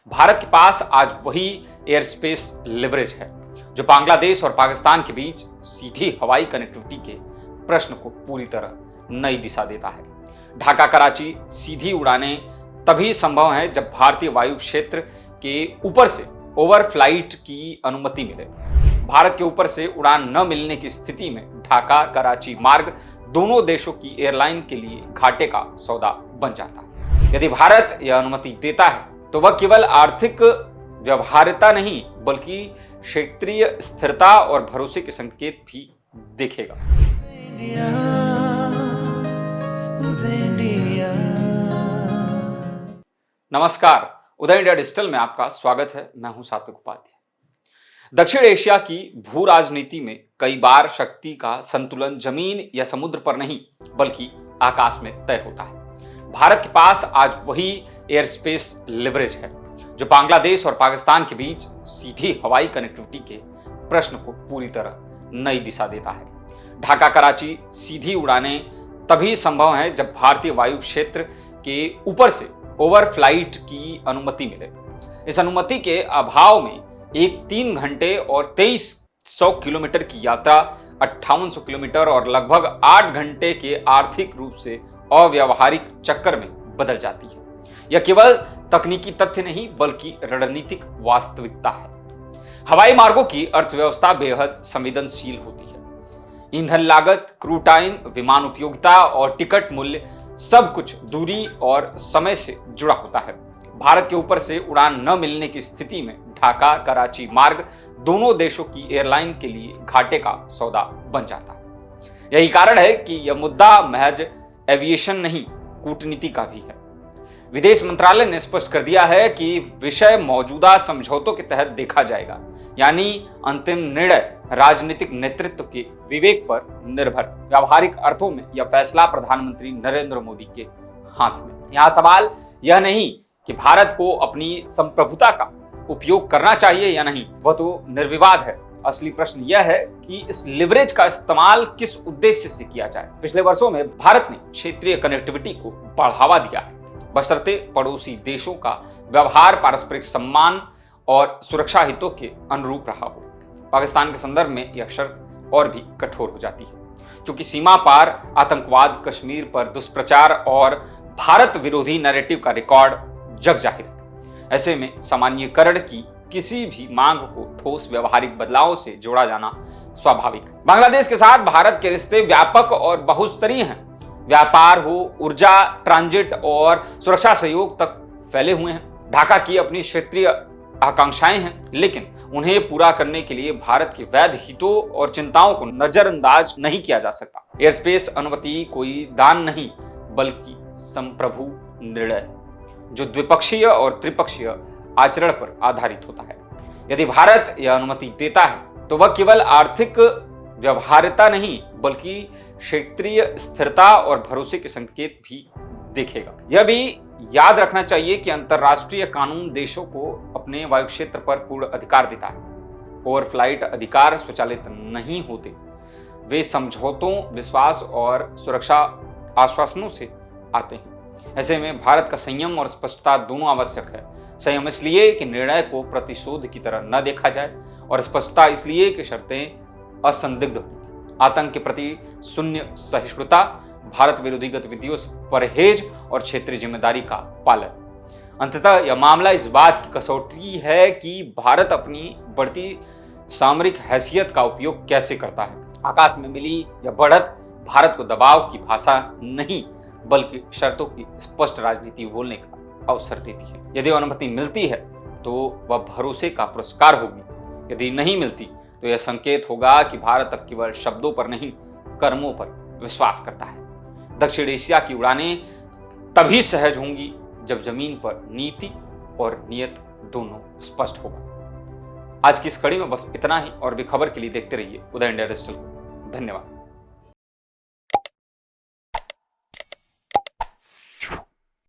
भारत के पास आज वही एयर स्पेस लिवरेज है जो बांग्लादेश और पाकिस्तान के बीच सीधी हवाई कनेक्टिविटी के प्रश्न को पूरी तरह नई दिशा देता है। ढाका कराची सीधी उड़ानें तभी संभव है जब भारतीय वायु क्षेत्र के ऊपर से ओवरफ्लाइट की अनुमति मिले। भारत के ऊपर से उड़ान न मिलने की स्थिति में ढाका कराची मार्ग दोनों देशों की एयरलाइन के लिए घाटे का सौदा बन जाता है। यदि भारत यह अनुमति देता है तो वह केवल आर्थिक व्यवहार्यता नहीं बल्कि क्षेत्रीय स्थिरता और भरोसे के संकेत भी देखेगा। नमस्कार, उदय इंडिया डिजिटल में आपका स्वागत है। मैं हूं सात्विक उपाध्याय। दक्षिण एशिया की भू राजनीति में कई बार शक्ति का संतुलन जमीन या समुद्र पर नहीं बल्कि आकाश में तय होता है। भारत के पास आज वही एयर स्पेस लिवरेज है जो बांग्लादेश और पाकिस्तान के बीच सीधी हवाई कनेक्टिविटी के प्रश्न को पूरी तरह नई दिशा देता है। ढाका कराची सीधी उड़ानें तभी संभव है जब भारतीय वायु क्षेत्र के ऊपर से ओवरफ्लाइट की अनुमति मिले। इस अनुमति के अभाव में एक 3 घंटे और 2300 किलोमीटर की यात्रा 5800 किलोमीटर और लगभग 8 घंटे के आर्थिक रूप से अव्यावहारिक चक्कर में बदल जाती है। यह केवल तकनीकी तथ्य नहीं बल्कि रणनीतिक वास्तविकता है। हवाई मार्गों की अर्थव्यवस्था बेहद संवेदनशील होती है। ईंधन लागत, क्रू टाइम, विमान उपयोगिता और टिकट मूल्य सब कुछ दूरी और समय से जुड़ा होता है। भारत के ऊपर से उड़ान न मिलने की स्थिति में ढाका कराची मार्ग दोनों देशों की एयरलाइन के लिए घाटे का सौदा बन जाता है। यही कारण है कि यह मुद्दा महज एविएशन नहीं कूटनीति का भी है। विदेश मंत्रालय ने स्पष्ट कर दिया है कि विषय मौजूदा समझौतों के तहत देखा जाएगा, यानी अंतिम निर्णय राजनीतिक नेतृत्व के विवेक पर निर्भर। व्यावहारिक अर्थों में यह फैसला प्रधानमंत्री नरेंद्र मोदी के हाथ में। यहाँ सवाल यह नहीं कि भारत को अपनी संप्रभुता का उपयोग करना चाहिए या नहीं, वह तो निर्विवाद है। असली प्रश्न यह है कि इस लिवरेज का इस्तेमाल किस उद्देश्य से किया जाए। पिछले वर्षों में भारत ने क्षेत्रीय कनेक्टिविटी को बढ़ावा दिया है, बशर्ते पड़ोसी देशों का व्यवहार पारस्परिक सम्मान और सुरक्षा हितों के अनुरूप रहा हो। पाकिस्तान के संदर्भ में यह शर्त और भी कठोर हो जाती है क्योंकि सीमा पार आतंकवाद, कश्मीर पर दुष्प्रचार और भारत विरोधी नैरेटिव का रिकॉर्ड जग जाहिर है। ऐसे में सामान्यीकरण की किसी भी मांग को ठोस व्यवहारिक बदलावों से जोड़ा जाना स्वाभाविक है। बांग्लादेश के साथ भारत के रिश्ते व्यापक और बहुस्तरीय हैं। व्यापार हो, ऊर्जा, ट्रांजिट और सुरक्षा सहयोग तक फैले हुए हैं। ढाका की अपनी क्षेत्रीय आकांक्षाएं हैं, लेकिन उन्हें पूरा करने के लिए भारत के वैध हितों और चिंताओं को नजरअंदाज नहीं किया जा सकता। एयर स्पेस अनुमति कोई दान नहीं बल्कि संप्रभु निर्णय है जो द्विपक्षीय और त्रिपक्षीय आचरण पर आधारित होता है। यदि भारत यह अनुमति देता है तो वह केवल आर्थिक व्यवहार्यता नहीं बल्कि क्षेत्रीय स्थिरता और भरोसे के संकेत भी देखेगा। यह भी याद रखना चाहिए कि अंतर्राष्ट्रीय कानून देशों को अपने वायु क्षेत्र पर पूर्ण अधिकार देता है। ओवरफ्लाइट अधिकार स्वचालित नहीं होते, वे समझौतों, विश्वास और सुरक्षा आश्वासनों से आते हैं। ऐसे में भारत का संयम और स्पष्टता दोनों आवश्यक है। संयम इसलिए कि निर्णय को प्रतिशोध की तरह न देखा जाए और स्पष्टता इसलिए कि शर्तें असंदिग्ध हों। आतंक के प्रति शून्य सहिष्णुता, भारत विरोधी गतिविधियों से परहेज और क्षेत्रीय जिम्मेदारी का पालन। अंततः यह मामला इस बात की कसौटी है कि भारत अपनी बढ़ती सामरिक हैसियत का उपयोग कैसे करता है। आकाश में मिली यह बढ़त भारत को दबाव की भाषा नहीं बल्कि शर्तों की स्पष्ट राजनीति बोलने का अवसर देती है। यदि अनुमति मिलती है तो वह भरोसे का पुरस्कार होगी, यदि नहीं मिलती तो यह संकेत होगा कि भारत अब केवल शब्दों पर नहीं कर्मों पर विश्वास करता है। दक्षिण एशिया की उड़ानें तभी सहज होंगी जब जमीन पर नीति और नियत दोनों स्पष्ट होगा। आज की इस कड़ी में बस इतना ही और भी खबर के लिए देखते रहिए उदय इंडिया डिजिटल। धन्यवाद।